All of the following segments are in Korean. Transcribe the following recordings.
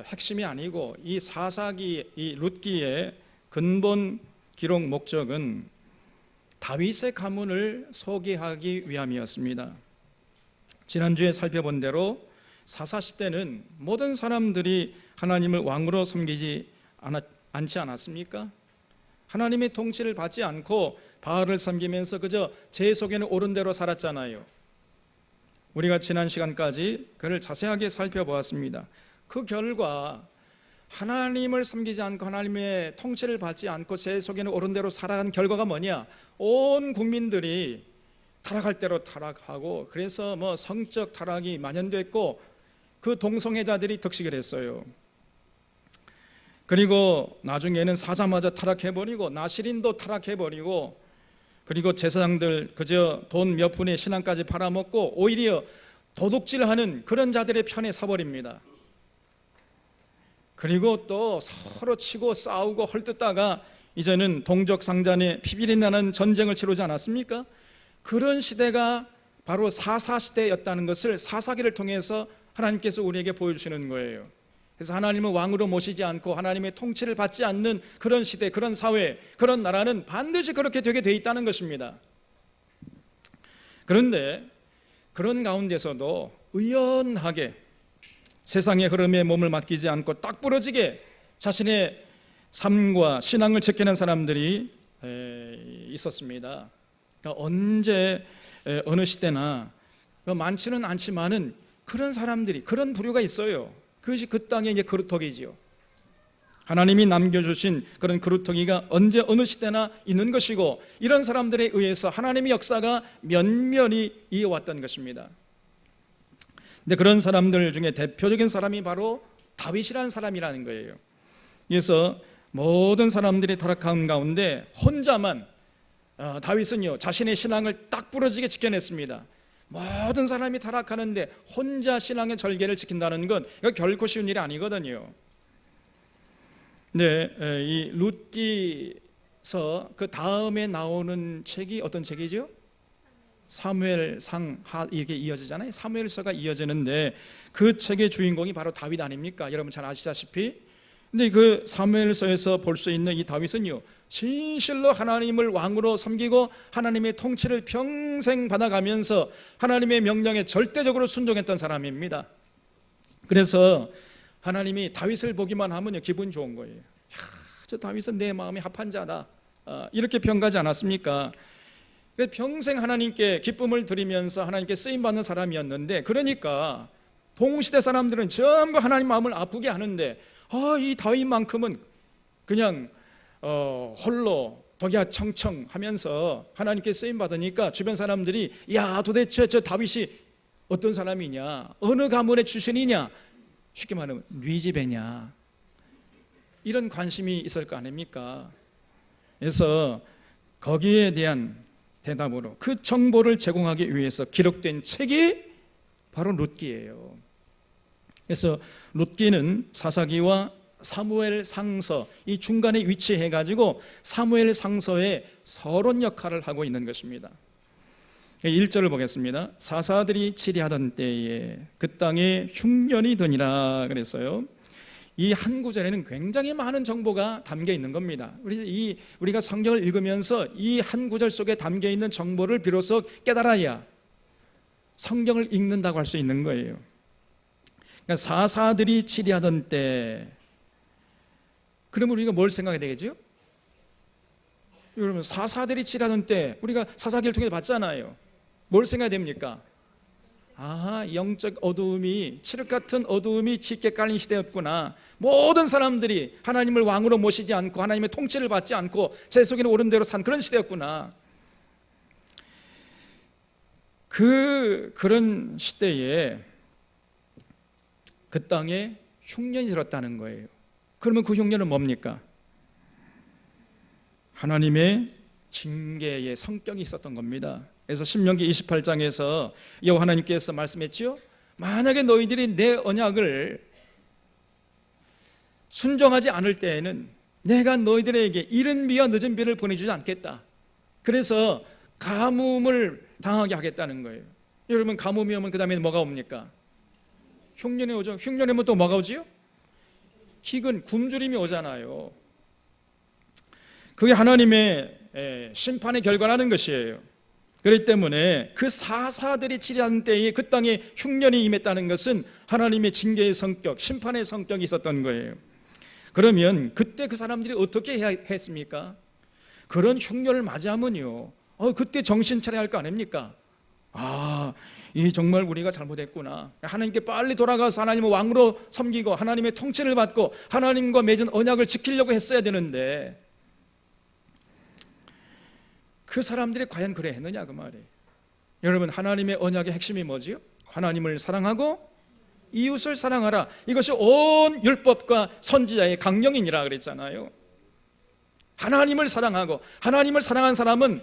핵심이 아니고 이 사사기, 이 룻기의 근본 기록 목적은 다윗의 가문을 소개하기 위함이었습니다. 지난주에 살펴본 대로 사사시대는 모든 사람들이 하나님을 왕으로 섬기지 않지 않았습니까? 하나님의 통치를 받지 않고 바알을 섬기면서 그저 제 속에는 옳은 대로 살았잖아요. 우리가 지난 시간까지 그를 자세하게 살펴보았습니다. 그 결과 하나님을 섬기지 않고 하나님의 통치를 받지 않고 제 속에는 옳은 대로 살아간 결과가 뭐냐? 온 국민들이 타락할 대로 타락하고, 그래서 성적 타락이 만연됐고 그 동성애자들이 득식을 했어요. 그리고 나중에는 사자마자 타락해버리고 나시린도 타락해버리고, 그리고 제사장들 그저 돈 몇 푼에 신앙까지 팔아먹고 오히려 도둑질하는 그런 자들의 편에 서버립니다. 그리고 또 서로 치고 싸우고 헐뜯다가 이제는 동족상잔의 피비리 나는 전쟁을 치르지 않았습니까? 그런 시대가 바로 사사시대였다는 것을 사사기를 통해서 하나님께서 우리에게 보여주시는 거예요. 그래서 하나님은 왕으로 모시지 않고 하나님의 통치를 받지 않는 그런 시대, 그런 사회, 그런 나라는 반드시 그렇게 되게 돼 있다는 것입니다. 그런데 그런 가운데서도 의연하게 세상의 흐름에 몸을 맡기지 않고 딱 부러지게 자신의 삶과 신앙을 지키는 사람들이 있었습니다. 그러니까 언제 어느 시대나 많지는 않지만은 그런 사람들이, 그런 부류가 있어요. 그것이 그 땅의 이제 그루터기지요. 하나님이 남겨주신 그런 그루터기가 언제 어느 시대나 있는 것이고, 이런 사람들에 의해서 하나님의 역사가 면면히 이어왔던 것입니다. 근데 그런 사람들 중에 대표적인 사람이 바로 다윗이라는 사람이라는 거예요. 그래서 모든 사람들이 타락한 가운데 혼자만 다윗은요 자신의 신앙을 딱 부러지게 지켜냈습니다. 모든 사람이 타락하는데 혼자 신앙의 절개를 지킨다는 건 결코 쉬운 일이 아니거든요. 네, 이 룻기서 그 다음에 나오는 책이 어떤 책이죠? 사무엘상 이렇게 이어지잖아요. 사무엘서가 이어지는데 그 책의 주인공이 바로 다윗 아닙니까? 여러분 잘 아시다시피. 근데 그 사무엘서에서 볼 수 있는 이 다윗은요 진실로 하나님을 왕으로 섬기고 하나님의 통치를 평생 받아가면서 하나님의 명령에 절대적으로 순종했던 사람입니다. 그래서 하나님이 다윗을 보기만 하면요 기분 좋은 거예요. 야, 저 다윗은 내 마음에 합한 자다, 이렇게 평가하지 않았습니까? 평생 하나님께 기쁨을 드리면서 하나님께 쓰임받는 사람이었는데, 그러니까 동시대 사람들은 전부 하나님 마음을 아프게 하는데 이 다윗만큼은 그냥 홀로 독야청청 하면서 하나님께 쓰임받으니까 주변 사람들이 야 도대체 저 다윗이 어떤 사람이냐, 어느 가문의 출신이냐, 쉽게 말하면 네 집애냐, 이런 관심이 있을 거 아닙니까? 그래서 거기에 대한 대답으로 그 정보를 제공하기 위해서 기록된 책이 바로 룻기예요. 그래서 룻기는 사사기와 사무엘 상서 이 중간에 위치해 가지고 사무엘 상서의 서론 역할을 하고 있는 것입니다. 1절을 보겠습니다. 사사들이 치리하던 때에 그 땅에 흉년이 드니라 그랬어요. 이 한 구절에는 굉장히 많은 정보가 담겨 있는 겁니다. 우리가 성경을 읽으면서 이 한 구절 속에 담겨 있는 정보를 비로소 깨달아야 성경을 읽는다고 할 수 있는 거예요. 그러니까 사사들이 치리하던 때, 그러면 우리가 뭘 생각해야 되겠죠? 여러분, 사사들이 치리하던 때 우리가 사사기를 통해서 봤잖아요. 뭘 생각해야 됩니까? 영적 어두움이, 칠흑 같은 어두움이 짙게 깔린 시대였구나. 모든 사람들이 하나님을 왕으로 모시지 않고 하나님의 통치를 받지 않고 제 속에는 옳은 대로 산 그런 시대였구나. 그런 시대에 그 땅에 흉년이 들었다는 거예요. 그러면 그 흉년은 뭡니까? 하나님의 징계의 성격이 있었던 겁니다. 그래서 신명기 28장에서 여호와 하나님께서 말씀했지요. 만약에 너희들이 내 언약을 순종하지 않을 때에는 내가 너희들에게 이른 비와 늦은 비를 보내주지 않겠다. 그래서 가뭄을 당하게 하겠다는 거예요. 여러분, 가뭄이 오면 그 다음에 뭐가 옵니까? 흉년이 오죠. 흉년이 오면 또 뭐가 오지요? 기근, 굶주림이 오잖아요. 그게 하나님의 심판의 결과라는 것이에요. 그렇기 때문에 그 사사들이 치리하는 때에 그 땅에 흉년이 임했다는 것은 하나님의 징계의 성격, 심판의 성격이 있었던 거예요. 그러면 그때 그 사람들이 어떻게 해야 했습니까? 그런 흉년을 맞이하면요, 그때 정신 차려야 할 거 아닙니까? 이 정말 우리가 잘못했구나. 하나님께 빨리 돌아가서 하나님을 왕으로 섬기고 하나님의 통치를 받고 하나님과 맺은 언약을 지키려고 했어야 되는데, 그 사람들이 과연 그래 했느냐 그 말이에요. 여러분, 하나님의 언약의 핵심이 뭐지요? 하나님을 사랑하고 이웃을 사랑하라. 이것이 온 율법과 선지자의 강령이니라 그랬잖아요. 하나님을 사랑하고, 하나님을 사랑한 사람은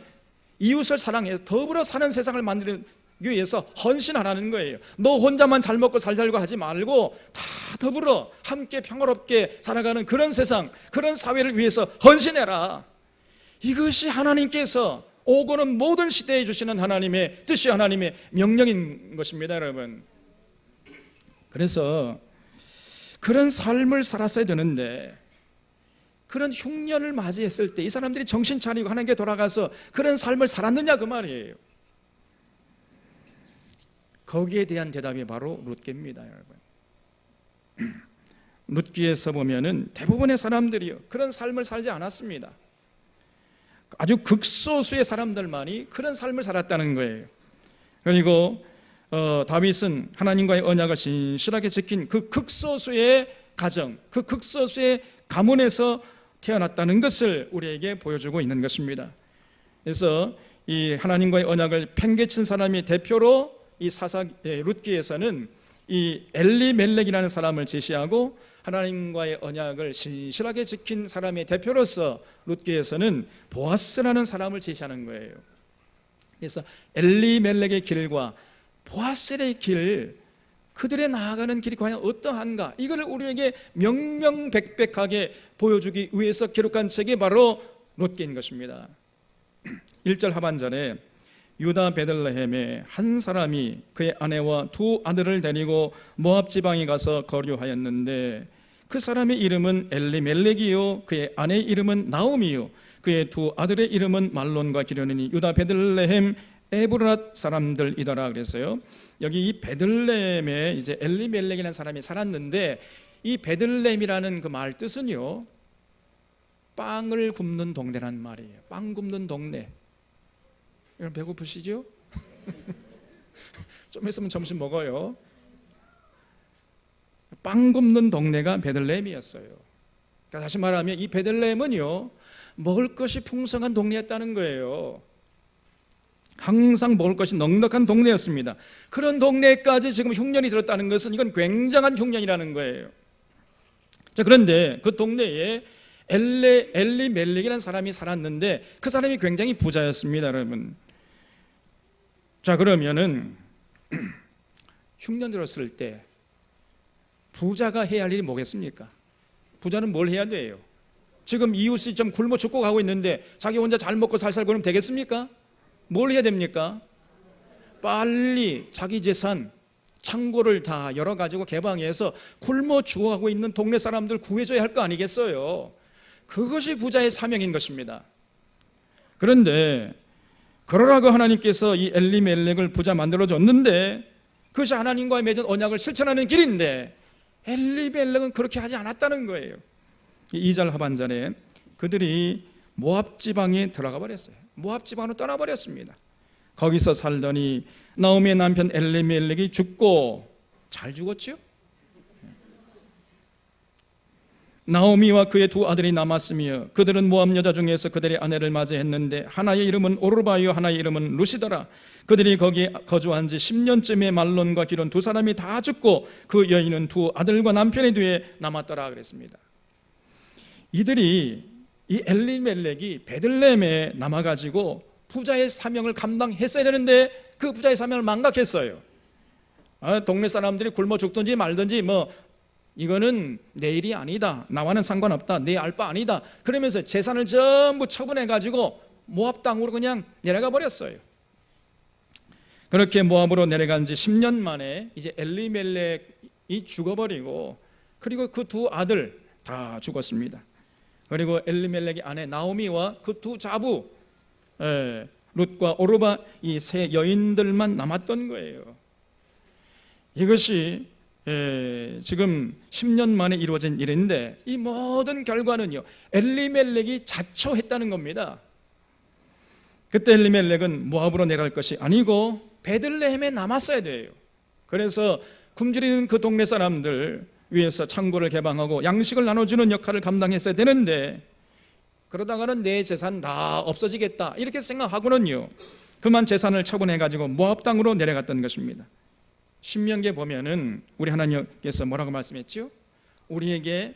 이웃을 사랑해서 더불어 사는 세상을 만들기 위해서 헌신하라는 거예요. 너 혼자만 잘 먹고 살자고 하지 말고 다 더불어 함께 평화롭게 살아가는 그런 세상, 그런 사회를 위해서 헌신해라. 이것이 하나님께서 오고는 모든 시대에 주시는 하나님의 뜻이, 하나님의 명령인 것입니다, 여러분. 그래서 그런 삶을 살았어야 되는데, 그런 흉년을 맞이했을 때 이 사람들이 정신 차리고 하나님께 돌아가서 그런 삶을 살았느냐 그 말이에요. 거기에 대한 대답이 바로 룻기입니다, 여러분. 룻기에서 보면은 대부분의 사람들이요, 그런 삶을 살지 않았습니다. 아주 극소수의 사람들만이 그런 삶을 살았다는 거예요. 그리고 다윗은 하나님과의 언약을 신실하게 지킨 그 극소수의 가정, 그 극소수의 가문에서 태어났다는 것을 우리에게 보여주고 있는 것입니다. 그래서 이 하나님과의 언약을 팽개친 사람이 대표로 이 룻기에서는 이 엘리멜렉이라는 사람을 제시하고, 하나님과의 언약을 신실하게 지킨 사람의 대표로서 룻기에서는 보아스라는 사람을 제시하는 거예요. 그래서 엘리멜렉의 길과 보아스의 길, 그들의 나아가는 길이 과연 어떠한가, 이걸 우리에게 명명백백하게 보여주기 위해서 기록한 책이 바로 룻기인 것입니다. 1절 하반절에 유다 베들레헴에 한 사람이 그의 아내와 두 아들을 데리고 모압 지방에 가서 거류하였는데, 그 사람의 이름은 엘리멜렉이요 그의 아내의 이름은 나오미요 그의 두 아들의 이름은 말론과 기련이니 유다 베들레헴 에브랏 사람들이더라 그랬어요. 여기 이 베들레헴에 이제 엘리멜렉이라는 사람이 살았는데, 이 베들레헴이라는 그 말 뜻은요, 빵을 굽는 동네라는 말이에요. 빵 굽는 동네. 여러분 배고프시죠? 좀 있으면 점심 먹어요. 빵 굽는 동네가 베들레헴이었어요. 그러니까 다시 말하면 이 베들레헴은요, 먹을 것이 풍성한 동네였다는 거예요. 항상 먹을 것이 넉넉한 동네였습니다. 그런 동네까지 지금 흉년이 들었다는 것은 이건 굉장한 흉년이라는 거예요. 자, 그런데 그 동네에 엘리멜렉이라는 사람이 살았는데, 그 사람이 굉장히 부자였습니다, 여러분. 자, 그러면은 흉년 들었을 때 부자가 해야 할 일이 뭐겠습니까? 부자는 뭘 해야 돼요? 지금 이웃이 좀 굶어 죽고 가고 있는데 자기 혼자 잘 먹고 살살 그러면 되겠습니까? 뭘 해야 됩니까? 빨리 자기 재산, 창고를 다 열어가지고 개방해서 굶어 죽어가고 있는 동네 사람들 구해줘야 할 거 아니겠어요? 그것이 부자의 사명인 것입니다. 그런데 그러라고 하나님께서 이 엘리멜렉을 부자 만들어줬는데, 그것이 하나님과의 맺은 언약을 실천하는 길인데, 엘리멜렉은 그렇게 하지 않았다는 거예요. 2절 하반절에 그들이 모압 지방에 들어가 버렸어요. 모압 지방으로 떠나버렸습니다. 거기서 살더니 나오미의 남편 엘리멜렉이 죽고, 잘 죽었죠? 나오미와 그의 두 아들이 남았으며 그들은 모압 여자 중에서 그들의 아내를 맞이했는데, 하나의 이름은 오르바요 하나의 이름은 루시더라. 그들이 거기에 거주한 지 10년쯤에 말론과 기론 두 사람이 다 죽고 그 여인은 두 아들과 남편의 뒤에 남았더라 그랬습니다. 이들이, 이 엘리멜렉이 베들레헴에 남아가지고 부자의 사명을 감당했어야 되는데 그 부자의 사명을 망각했어요. 동네 사람들이 굶어 죽든지 말든지 이거는 내 일이 아니다, 나와는 상관없다, 내 알 바 아니다, 그러면서 재산을 전부 처분해가지고 모압 땅으로 그냥 내려가 버렸어요. 그렇게 모압으로 내려간 지 10년 만에 이제 엘리멜렉이 죽어버리고, 그리고 그 두 아들, 다 죽었습니다. 그리고 엘리멜렉의 아내 나오미와 그 두 자부 룻과 오르바 이 세 여인들만 남았던 거예요. 이것이 지금 10년 만에 이루어진 일인데 이 모든 결과는요 엘리멜렉이 자초했다는 겁니다. 그때 엘리멜렉은 모압으로 내려갈 것이 아니고 베들레헴에 남았어야 돼요. 그래서 굶주리는 그 동네 사람들 위해서 창고를 개방하고 양식을 나눠주는 역할을 감당했어야 되는데 그러다가는 내 재산 다 없어지겠다 이렇게 생각하고는요 그만 재산을 처분해가지고 모압 땅으로 내려갔던 것입니다. 신명기에 보면은 우리 하나님께서 뭐라고 말씀했죠? 우리에게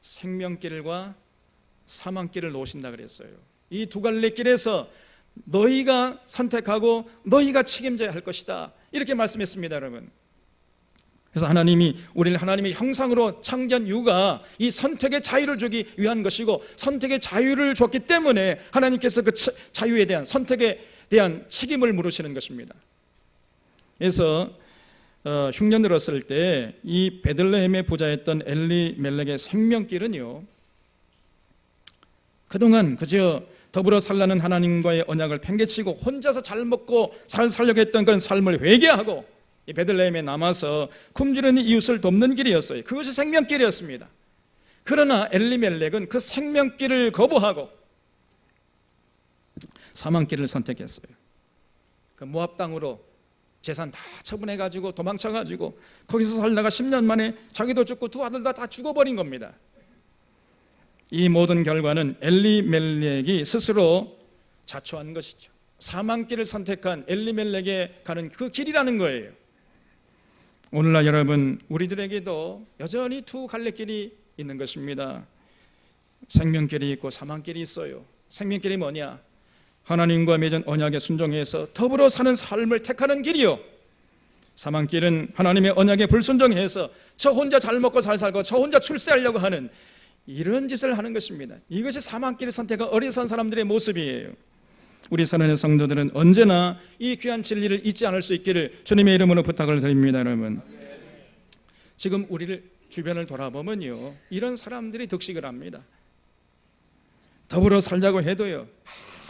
생명길과 사망길을 놓으신다 그랬어요. 이 두 갈래 길에서 너희가 선택하고 너희가 책임져야 할 것이다 이렇게 말씀했습니다. 여러분, 그래서 하나님이 우리를 하나님의 형상으로 창조한 이유가 이 선택의 자유를 주기 위한 것이고 선택의 자유를 줬기 때문에 하나님께서 그 자유에 대한 선택에 대한 책임을 물으시는 것입니다. 그래서 흉년 들었을 때 이 베들레헴의 부자였던 엘리멜렉의 생명길은요 그동안 그저 더불어 살라는 하나님과의 언약을 팽개치고 혼자서 잘 먹고 잘 살려고 했던 그런 삶을 회개하고 이 베들레헴에 남아서 굶주리는 이웃을 돕는 길이었어요. 그것이 생명길이었습니다. 그러나 엘리멜렉은 그 생명길을 거부하고 사망길을 선택했어요. 그 모압 땅으로 재산 다 처분해가지고 도망쳐가지고 거기서 살다가 10년 만에 자기도 죽고 두 아들 다 죽어버린 겁니다. 이 모든 결과는 엘리멜렉이 스스로 자초한 것이죠. 사망길을 선택한 엘리멜렉에 가는 그 길이라는 거예요. 오늘날 여러분 우리들에게도 여전히 두 갈래길이 있는 것입니다. 생명길이 있고 사망길이 있어요. 생명길이 뭐냐? 하나님과 맺은 언약에 순종해서 더불어 사는 삶을 택하는 길이요, 사망길은 하나님의 언약에 불순종해서 저 혼자 잘 먹고 잘 살고 저 혼자 출세하려고 하는 이런 짓을 하는 것입니다. 이것이 사망길을 선택한 어리석은 사람들의 모습이에요. 우리 사랑하는 성도들은 언제나 이 귀한 진리를 잊지 않을 수 있기를 주님의 이름으로 부탁을 드립니다. 여러분, 지금 우리를 주변을 돌아보면요 이런 사람들이 득식을 합니다. 더불어 살자고 해도요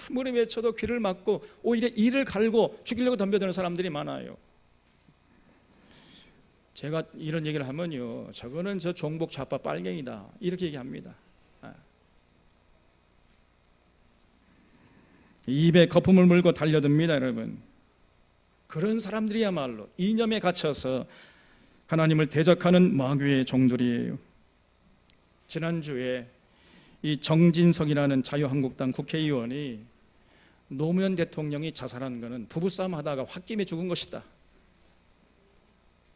아무리 외쳐도 귀를 막고 오히려 이를 갈고 죽이려고 덤벼드는 사람들이 많아요. 제가 이런 얘기를 하면요 저거는 저 종북 좌파 빨갱이다 이렇게 얘기합니다. 입에 거품을 물고 달려듭니다. 여러분, 그런 사람들이야말로 이념에 갇혀서 하나님을 대적하는 마귀의 종들이에요. 지난주에 이 정진석이라는 자유한국당 국회의원이 노무현 대통령이 자살한 것은 부부싸움 하다가 홧김에 죽은 것이다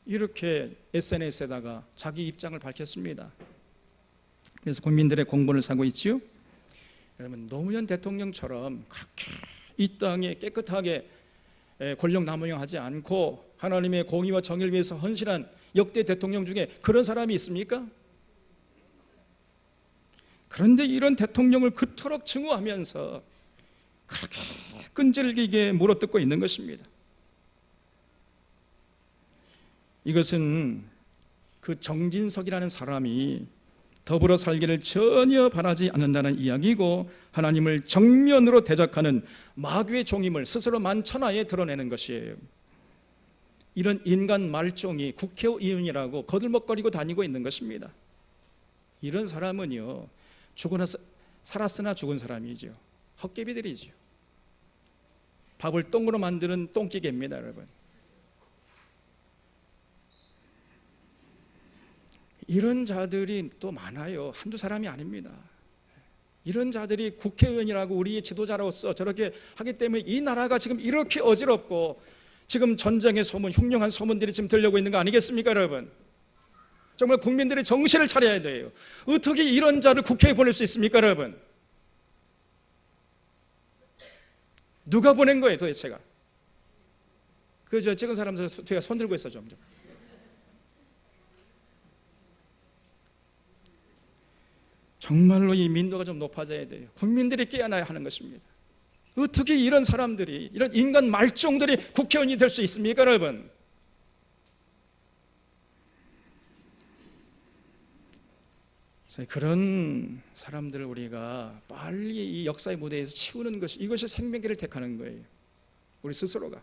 이렇게 SNS에다가 자기 입장을 밝혔습니다. 그래서 국민들의 공분을 사고 있지요. 여러분, 노무현 대통령처럼 그렇게 이 땅에 깨끗하게 권력 남용하지 않고 하나님의 공의와 정의를 위해서 헌신한 역대 대통령 중에 그런 사람이 있습니까? 그런데 이런 대통령을 그토록 증오하면서 그렇게 끈질기게 물어뜯고 있는 것입니다. 이것은 그 정진석이라는 사람이 더불어 살기를 전혀 바라지 않는다는 이야기고 하나님을 정면으로 대적하는 마귀의 종임을 스스로 만천하에 드러내는 것이에요. 이런 인간 말종이 국회의원이라고 거들먹거리고 다니고 있는 것입니다. 이런 사람은요 살았으나 죽은 사람이죠. 헛개비들이죠. 밥을 똥으로 만드는 똥기계입니다. 여러분, 이런 자들이 또 많아요. 한두 사람이 아닙니다. 이런 자들이 국회의원이라고 우리의 지도자로서 저렇게 하기 때문에 이 나라가 지금 이렇게 어지럽고 지금 전쟁의 소문, 흉흉한 소문들이 지금 들려오고 있는 거 아니겠습니까? 여러분, 정말 국민들의 정신을 차려야 돼요. 어떻게 이런 자를 국회에 보낼 수 있습니까? 여러분, 누가 보낸 거예요 도대체가? 저 찍은 사람들 뒤에 손 들고 있어 좀. 정말로 이 민도가 좀 높아져야 돼요. 국민들이 깨어나야 하는 것입니다. 어떻게 이런 사람들이, 이런 인간 말종들이 국회의원이 될 수 있습니까? 여러분, 그런 사람들을 우리가 빨리 이 역사의 무대에서 치우는 것이, 이것이 생명기를 택하는 거예요. 우리 스스로가.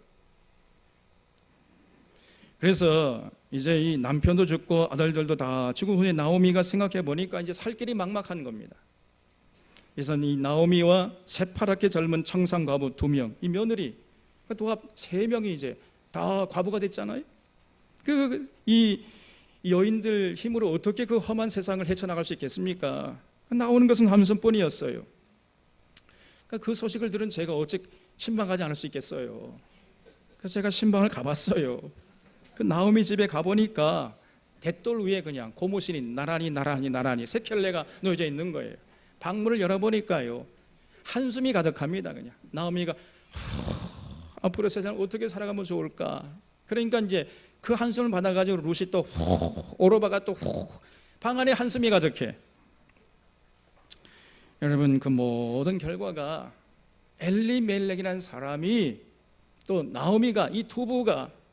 그래서 이제 이 남편도 죽고 아들들도 다 죽은 후에 나오미가 생각해 보니까 이제 살 길이 막막한 겁니다. 그래서 이 나오미와 새파랗게 젊은 청산과부 2명, 이 며느리 도합 3명이 이제 다 과부가 됐잖아요. 이 여인들 힘으로 어떻게 그 험한 세상을 헤쳐나갈 수 있겠습니까? 나오는 것은 한숨뿐이었어요. 그 소식을 들은 제가 어째 신방 가지 않을 수 있겠어요. 그래서 제가 신방을 가봤어요. 그 나오미 집에 가보니까 대돌 위에 그냥 고무신이 나란히 세 켤레가 놓여져 있는 거예요. 방문을 열어보니까요, 한숨이 가득합니다. 그냥 나오미가 앞으로 세상을 어떻게 살아가면 좋을까. 그러니까 이제 그 한숨을 받아가지고 룻이 또 오로바가 또 방 안에 한숨이 가득해. 여러분, 그 모든 결과가 엘리멜렉이라는 사람이, 또 나오미가, 이 두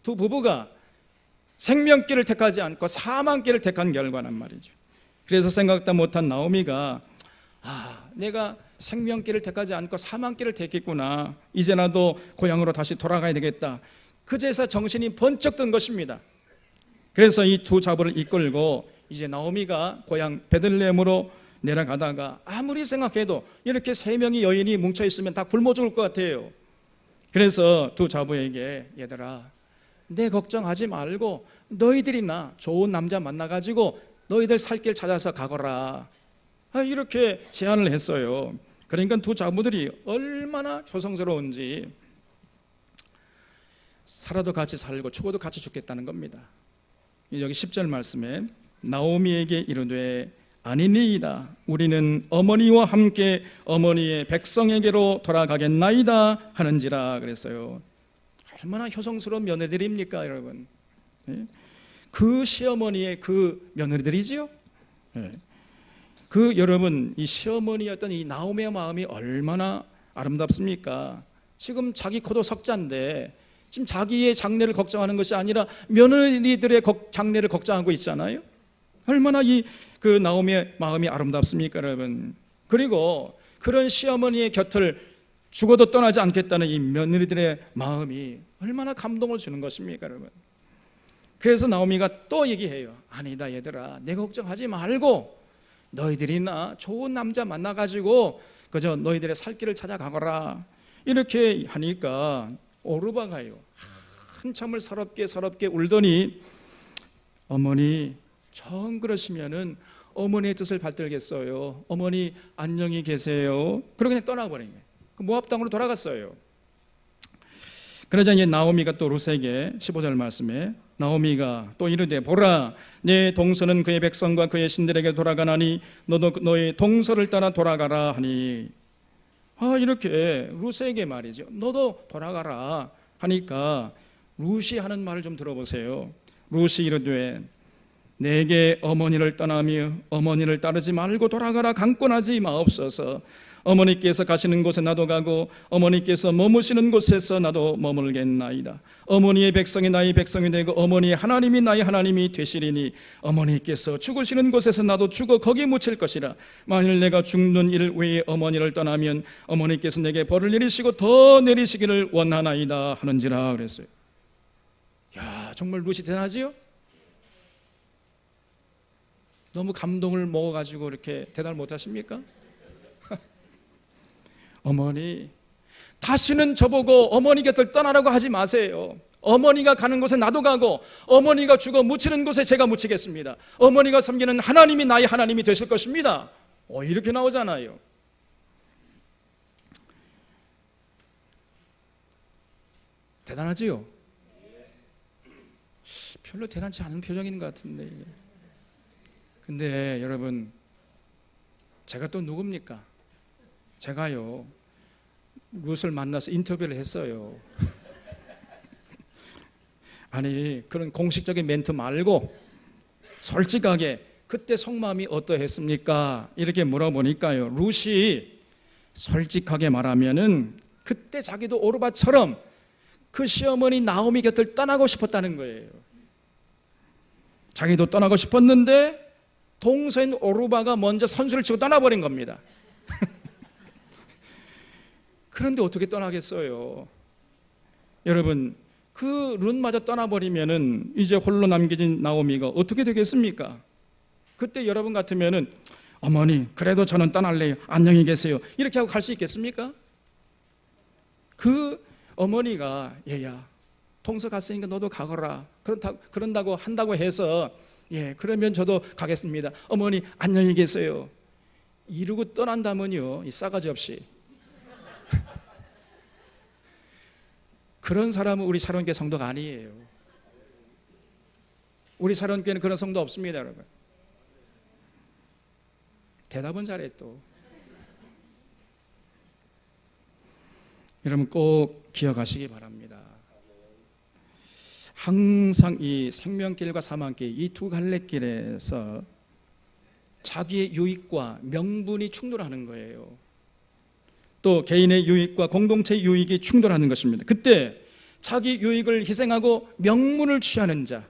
부부가 생명길을 택하지 않고 사망길을 택한 결과란 말이죠. 그래서 생각도 못한 나오미가 내가 생명길을 택하지 않고 사망길을 택했구나. 이제 나도 고향으로 다시 돌아가야 되겠다. 그제서 정신이 번쩍 든 것입니다. 그래서 이 두 자부를 이끌고 이제 나오미가 고향 베들레헴으로 내려가다가 아무리 생각해도 이렇게 3명의 여인이 뭉쳐 있으면 다 굶어 죽을 것 같아요. 그래서 두 자부에게, 얘들아, 내 걱정하지 말고 너희들이나 좋은 남자 만나가지고 너희들 살 길 찾아서 가거라. 이렇게 제안을 했어요. 그러니까 두 자부들이 얼마나 효성스러운지, 살아도 같이 살고 죽어도 같이 죽겠다는 겁니다. 여기 10절 말씀에 나오미에게 이르되 아니니이다. 우리는 어머니와 함께 어머니의 백성에게로 돌아가겠나이다 하는지라 그랬어요. 얼마나 효성스러운 며느리들입니까, 여러분? 그 시어머니의 그 며느리들이지요. 여러분, 이 시어머니였던 이 나오미의 마음이 얼마나 아름답습니까? 지금 자기 코도 석자인데 지금 자기의 장래를 걱정하는 것이 아니라 며느리들의 장래를 걱정하고 있잖아요. 얼마나 그 나오미의 마음이 아름답습니까, 여러분? 그리고 그런 시어머니의 곁을 죽어도 떠나지 않겠다는 이 며느리들의 마음이 얼마나 감동을 주는 것입니까, 여러분? 그래서 나오미가 또 얘기해요. 아니다, 얘들아, 내 걱정하지 말고 너희들이나 좋은 남자 만나가지고 그저 너희들의 살 길을 찾아가거라. 이렇게 하니까 오르바가요, 한참을 서럽게 울더니, 어머니, 정 그러시면은 어머니의 뜻을 받들겠어요. 어머니 안녕히 계세요. 그러고 그냥 떠나버린 거예요. 그 모압 땅으로 돌아갔어요. 그러자 이제 나오미가 또 룻에게 15절 말씀에 나오미가 또 이르되 보라, 내 동서는 그의 백성과 그의 신들에게 돌아가나니 너도 너의 동서를 따라 돌아가라 하니, 이렇게 룻에게 말이죠. 너도 돌아가라 하니까 룻이 하는 말을 좀 들어보세요. 룻이 이르되 내게 어머니를 떠나며 어머니를 따르지 말고 돌아가라 강권하지 마옵소서. 어머니께서 가시는 곳에 나도 가고 어머니께서 머무시는 곳에서 나도 머물겠나이다. 어머니의 백성이 나의 백성이 되고 어머니의 하나님이 나의 하나님이 되시리니 어머니께서 죽으시는 곳에서 나도 죽어 거기 묻힐 것이라. 만일 내가 죽는 일 외에 어머니를 떠나면 어머니께서 내게 벌을 내리시고 더 내리시기를 원하나이다 하는지라 그랬어요. 야, 정말 룻이 대단하지요? 너무 감동을 먹어가지고 이렇게 대답을 못하십니까? 어머니, 다시는 저보고 어머니 곁을 떠나라고 하지 마세요. 어머니가 가는 곳에 나도 가고 어머니가 죽어 묻히는 곳에 제가 묻히겠습니다. 어머니가 섬기는 하나님이 나의 하나님이 되실 것입니다. 이렇게 나오잖아요. 대단하지요? 별로 대단치 않은 표정인 것 같은데. 근데 여러분, 제가 또 누굽니까? 제가요, 룻을 만나서 인터뷰를 했어요. 아니, 그런 공식적인 멘트 말고 솔직하게 그때 속마음이 어떠했습니까? 이렇게 물어보니까요, 룻이 솔직하게 말하면은 그때 자기도 오르바처럼 그 시어머니 나오미 곁을 떠나고 싶었다는 거예요. 자기도 떠나고 싶었는데 동서인 오르바가 먼저 선수를 치고 떠나버린 겁니다. 그런데 어떻게 떠나겠어요? 여러분, 그 룻마저 떠나버리면은 이제 홀로 남겨진 나오미가 어떻게 되겠습니까? 그때 여러분 같으면은 어머니, 그래도 저는 떠날래요. 안녕히 계세요. 이렇게 하고 갈 수 있겠습니까? 그 어머니가 얘야, 동서 갔으니까 너도 가거라. 그런다고 한다고 해서 예, 그러면 저도 가겠습니다. 어머니, 안녕히 계세요. 이러고 떠난다면요, 이 싸가지 없이. 그런 사람은 우리 사랑교회 성도가 아니에요. 우리 사랑교회는 그런 성도 없습니다, 여러분. 대답은 잘해 또. 여러분 꼭 기억하시기 바랍니다. 항상 이 생명길과 사망길, 이 두 갈래길에서 자기의 유익과 명분이 충돌하는 거예요. 또 개인의 유익과 공동체의 유익이 충돌하는 것입니다. 그때 자기 유익을 희생하고 명분을 취하는 자,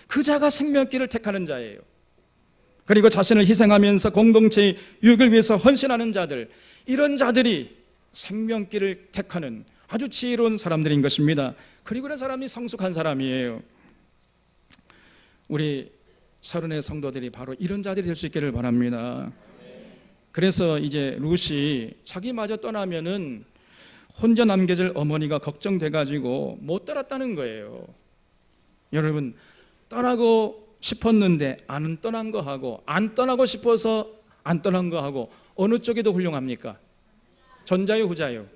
그 자가 생명길을 택하는 자예요. 그리고 자신을 희생하면서 공동체의 유익을 위해서 헌신하는 자들, 이런 자들이 생명길을 택하는 아주 지혜로운 사람들인 것입니다. 그리고 그런 사람이 성숙한 사람이에요. 우리 서른의 성도들이 바로 이런 자들이 될 수 있기를 바랍니다. 그래서 이제 룻이 자기마저 떠나면은 혼자 남겨질 어머니가 걱정돼가지고 못 따랐다는 거예요. 여러분, 떠나고 싶었는데 안 떠난 거하고 안 떠나고 싶어서 안 떠난 거하고 어느 쪽이 더 훌륭합니까? 전자요, 후자요?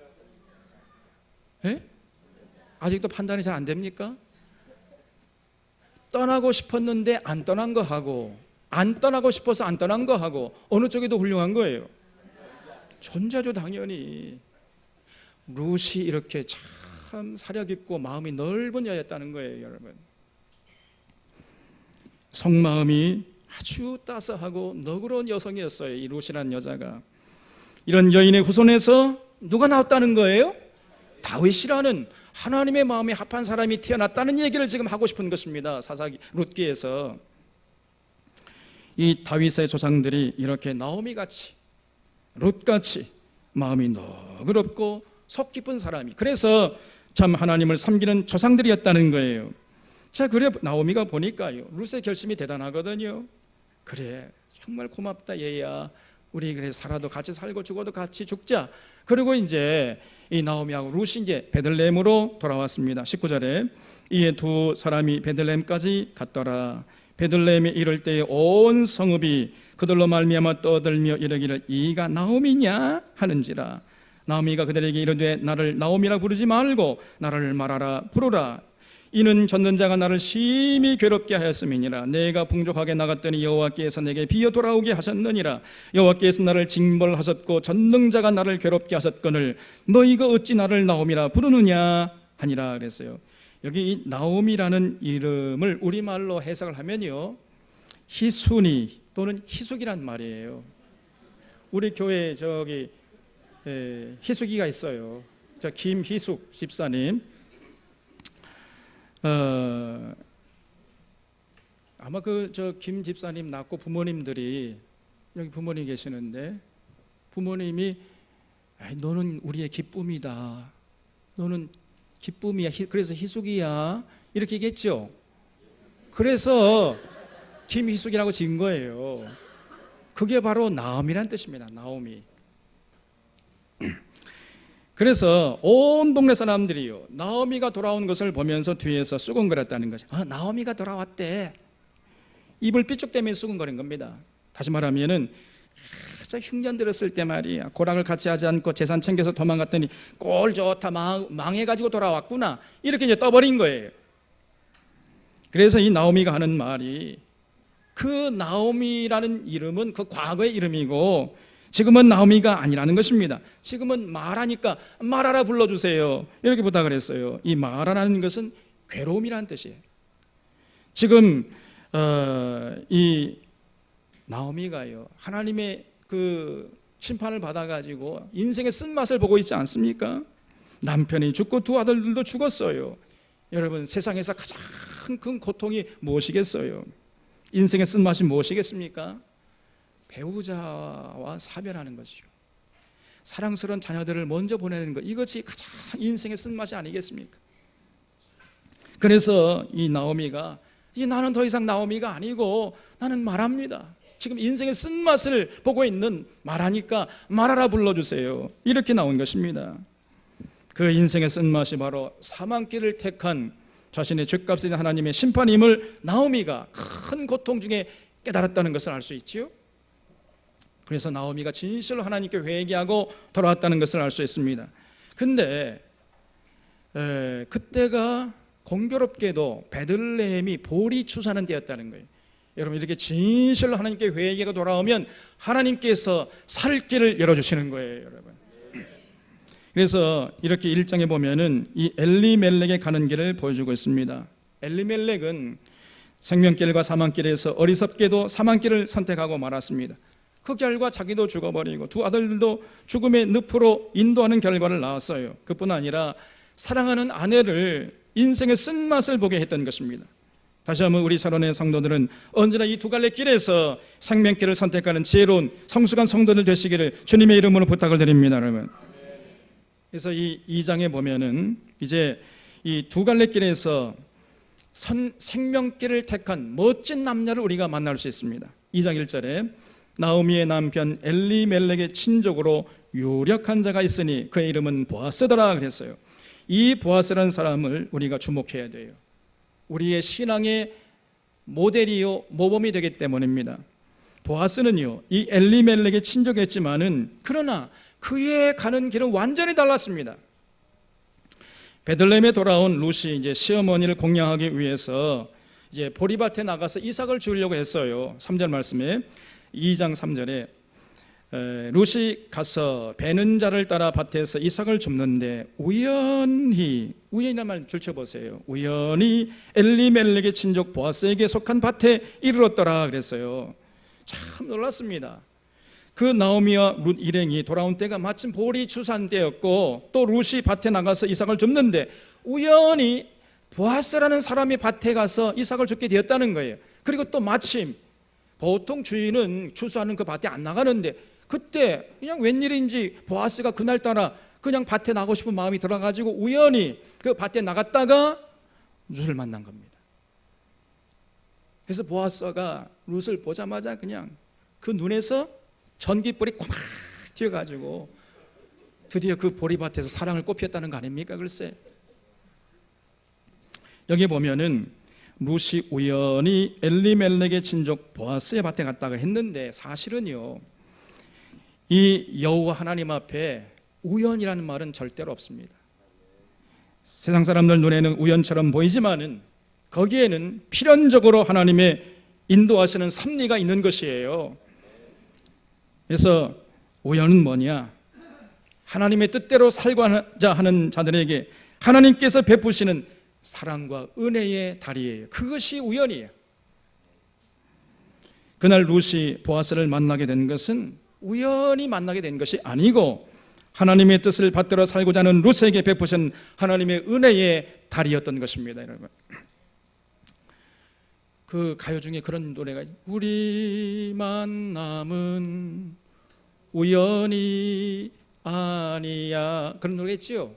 예? 아직도 판단이 잘 안 됩니까? 떠나고 싶었는데 안 떠난 거하고 안 떠나고 싶어서 안 떠난 거하고 어느 쪽이 더 훌륭한 거예요? 전자죠, 당연히. 룻이 이렇게 참 사려 깊고 마음이 넓은 여였다는 거예요, 여러분. 속마음이 아주 따스하고 너그러운 여성이었어요, 이 룻이라는 여자가. 이런 여인의 후손에서 누가 나왔다는 거예요? 다윗이라는 하나님의 마음에 합한 사람이 태어났다는 얘기를 지금 하고 싶은 것입니다. 사사기 룻기에서. 이 다윗의 조상들이 이렇게 나오미같이, 룻같이 마음이 너그럽고 속 깊은 사람이, 그래서 참 하나님을 섬기는 조상들이었다는 거예요. 자, 그래 나오미가 보니까요, 룻의 결심이 대단하거든요. 그래, 정말 고맙다 얘야. 우리 그래 살아도 같이 살고 죽어도 같이 죽자. 그리고 이제 이 나오미하고 룻이 이제 베들레헴으로 돌아왔습니다. 19절에 이에 두 사람이 베들레헴까지 갔더라. 베들레헴에 이를 때에 온 성읍이 그들로 말미암아 떠들며 이르기를 이가 나오미냐 하는지라. 나오미가 그들에게 이르되 나를 나오미라 부르지 말고 나를 말하라 부르라. 이는 젖는 자가 나를 심히 괴롭게 하였음이니라. 내가 풍족하게 나갔더니 여호와께서 내게 비어 돌아오게 하셨느니라. 여호와께서 나를 징벌하셨고 젖는 자가 나를 괴롭게 하셨거늘 너희가 어찌 나를 나오미라 부르느냐 하니라 그랬어요. 여기 이 나오미라는 이름을 우리말로 해석을 하면요, 희순이 또는 희숙이란 말이에요. 우리 교회에 저기 희숙이가 있어요. 저 김희숙 집사님. 아마 그 저 김 집사님 낳고 부모님들이, 여기 부모님 계시는데 부모님이 너는 우리의 기쁨이다, 너는 기쁨이야, 그래서 희숙이야 이렇게 얘기했죠. 그래서 김희숙이라고 지은 거예요. 그게 바로 나오미란 뜻입니다. 나오미. 그래서 온 동네 사람들이요, 나오미가 돌아온 것을 보면서 뒤에서 수근거렸다는 거죠. 나오미가 돌아왔대. 입을 삐죽대며 수근거린 겁니다. 다시 말하면은 저 흉년 들었을 때 말이야, 고락을 같이 하지 않고 재산 챙겨서 도망갔더니 꼴 좋다, 망해가지고 돌아왔구나, 이렇게 이제 떠버린 거예요. 그래서 이 나오미가 하는 말이, 그 나오미라는 이름은 그 과거의 이름이고 지금은 나오미가 아니라는 것입니다. 지금은 마라니까 마라라 불러주세요 이렇게 부탁을 했어요. 이 마라라는 것은 괴로움이라는 뜻이에요. 지금 이 나오미가요, 하나님의 그 심판을 받아가지고 인생의 쓴맛을 보고 있지 않습니까? 남편이 죽고 두 아들들도 죽었어요. 여러분, 세상에서 가장 큰 고통이 무엇이겠어요? 인생의 쓴맛이 무엇이겠습니까? 배우자와 사별하는 것이요, 사랑스러운 자녀들을 먼저 보내는 것, 이것이 가장 인생의 쓴맛이 아니겠습니까? 그래서 이 나오미가, 이제 나는 더 이상 나오미가 아니고 나는 말합니다. 지금 인생의 쓴맛을 보고 있는 말하니까 말하라 불러주세요, 이렇게 나온 것입니다. 그 인생의 쓴맛이 바로 사망길을 택한 자신의 죄값에 대한 하나님의 심판임을 나오미가 큰 고통 중에 깨달았다는 것을 알 수 있지요. 그래서 나오미가 진실로 하나님께 회개하고 돌아왔다는 것을 알 수 있습니다. 근데 그때가 공교롭게도 베들레헴이 보리 추수하는 때였다는 거예요. 여러분, 이렇게 진실로 하나님께 회개가 돌아오면 하나님께서 살 길을 열어주시는 거예요, 여러분. 그래서 이렇게 1장에 보면은 이 엘리멜렉의 가는 길을 보여주고 있습니다. 엘리멜렉은 생명길과 사망길에서 어리석게도 사망길을 선택하고 말았습니다. 그 결과 자기도 죽어버리고 두 아들들도 죽음의 늪으로 인도하는 결과를 낳았어요. 그뿐 아니라 사랑하는 아내를 인생의 쓴맛을 보게 했던 것입니다. 다시 한번 우리 사론의 성도들은 언제나 이 두 갈래 길에서 생명길을 선택하는 지혜로운 성숙한 성도들 되시기를 주님의 이름으로 부탁을 드립니다, 여러분. 그래서 이 2장에 보면은 이제 이 두 갈래 길에서 생명길을 택한 멋진 남녀를 우리가 만날 수 있습니다. 2장 1절에 나오미의 남편 엘리멜렉의 친족으로 유력한 자가 있으니 그의 이름은 보아스더라 그랬어요. 이 보아스라는 사람을 우리가 주목해야 돼요. 우리의 신앙의 모델이요 모범이 되기 때문입니다. 보아스는요, 이 엘리멜렉의 친족이었지만은 그러나 그의 가는 길은 완전히 달랐습니다. 베들레헴에 돌아온 룻이 이제 시어머니를 공양하기 위해서 이제 보리밭에 나가서 이삭을 주려고 했어요. 3절 말씀에 2장 3절에 룻이 가서 베는 자를 따라 밭에서 이삭을 줍는데 우연이란 말 줄쳐보세요. 우연히 엘리멜렉의 친족 보아스에게 속한 밭에 이르렀더라 그랬어요. 참 놀랐습니다. 그 나오미와 룻 일행이 돌아온 때가 마침 보리 추수한 때였고 또 룻이 밭에 나가서 이삭을 줍는데 우연히 보아스라는 사람이 밭에 가서 이삭을 줍게 되었다는 거예요. 그리고 또 마침 보통 주인은 추수하는 그 밭에 안 나가는데 그때 그냥 웬일인지 보아스가 그날따라 그냥 밭에 나가고 싶은 마음이 들어가지고 우연히 그 밭에 나갔다가 룻을 만난 겁니다. 그래서 보아스가 룻을 보자마자 그냥 그 눈에서 전기불이 꽉 튀어가지고 드디어 그 보리밭에서 사랑을 꽃피웠다는 거 아닙니까? 글쎄, 여기 보면은 룻이 우연히 엘리멜렉의 친족 보아스의 밭에 갔다가 했는데 사실은요, 이 여호와 하나님 앞에 우연이라는 말은 절대로 없습니다. 세상 사람들 눈에는 우연처럼 보이지만은 거기에는 필연적으로 하나님의 인도하시는 섭리가 있는 것이에요. 그래서 우연은 뭐냐? 하나님의 뜻대로 살고자 하는 자들에게 하나님께서 베푸시는 사랑과 은혜의 다리예요. 그것이 우연이에요. 그날 룻이 보아스를 만나게 된 것은 우연히 만나게 된 것이 아니고 하나님의 뜻을 받들어 살고자 하는 룻에게 베푸신 하나님의 은혜의 다리였던 것입니다. 여러분, 그 가요 중에 그런 노래가 우리 만남은 우연이 아니야, 그런 노래가 있지요.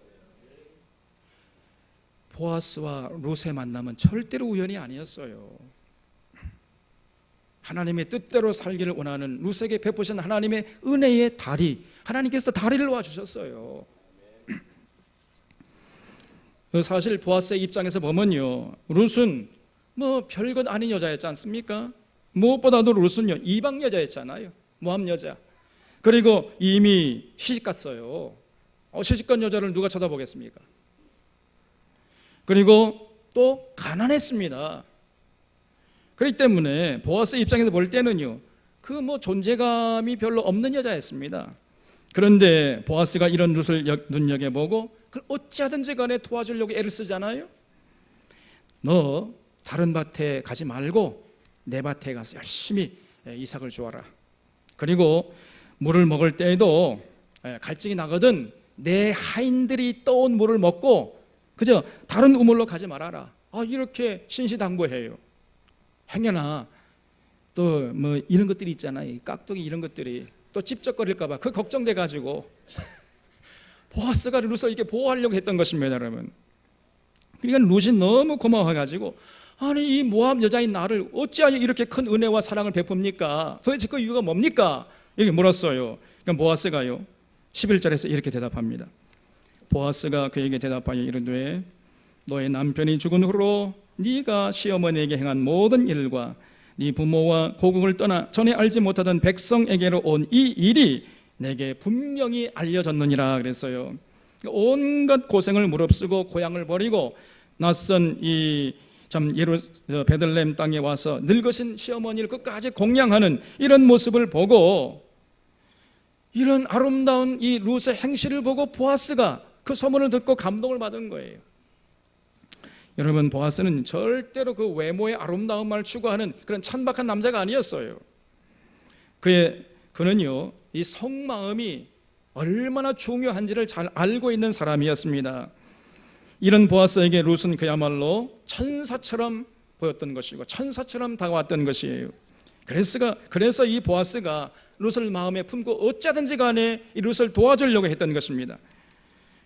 보아스와 룻의 만남은 절대로 우연이 아니었어요. 하나님의 뜻대로 살기를 원하는 룻에게 베푸신 하나님의 은혜의 다리, 하나님께서 다리를 놓아주셨어요. 사실 보아스의 입장에서 보면요, 룻은 뭐 별것 아닌 여자였지 않습니까? 무엇보다도 룻은요, 이방 여자였잖아요. 모함 여자. 그리고 이미 시집갔어요. 시집간 여자를 누가 쳐다보겠습니까? 그리고 또 가난했습니다. 그렇기 때문에 보아스 입장에서 볼 때는요, 그 뭐 존재감이 별로 없는 여자였습니다. 그런데 보아스가 이런 룻을 눈여겨보고 그걸 어찌하든지 간에 도와주려고 애를 쓰잖아요. 너 다른 밭에 가지 말고 내 밭에 가서 열심히 이삭을 주어라. 그리고 물을 먹을 때에도 갈증이 나거든 내 하인들이 떠온 물을 먹고 그저 다른 우물로 가지 말아라. 이렇게 신시당부해요. 행여나 또 뭐 이런 것들이 있잖아요. 깍두기 이런 것들이 또 찝쩍거릴까 봐 그 걱정돼 가지고 보아스가 룻을 이렇게 보호하려고 했던 것입니다, 여러분. 그러니까 룻이 너무 고마워 가지고 아니 이 모압 여자인 나를 어찌하여 이렇게 큰 은혜와 사랑을 베풉니까? 도대체 그 이유가 뭡니까? 이렇게 물었어요. 그러니까 보아스가요 11절에서 이렇게 대답합니다. 보아스가 그에게 대답하여 이르되 너의 남편이 죽은 후로 네가 시어머니에게 행한 모든 일과 네 부모와 고국을 떠나 전에 알지 못하던 백성에게로 온 이 일이 내게 분명히 알려졌느니라 그랬어요. 온갖 고생을 무릅쓰고 고향을 버리고 낯선 이 베들레헴 땅에 와서 늙으신 시어머니를 끝까지 공양하는 이런 모습을 보고 이런 아름다운 이 룻의 행실을 보고 보아스가 그 소문을 듣고 감동을 받은 거예요. 여러분, 보아스는 절대로 그 외모의 아름다움을 추구하는 그런 천박한 남자가 아니었어요. 그는요 이 속마음이 얼마나 중요한지를 잘 알고 있는 사람이었습니다. 이런 보아스에게 룻은 그야말로 천사처럼 보였던 것이고 천사처럼 다가왔던 것이에요. 그래서 이 보아스가 룻을 마음에 품고 어쩌든지 간에 이 룻을 도와주려고 했던 것입니다.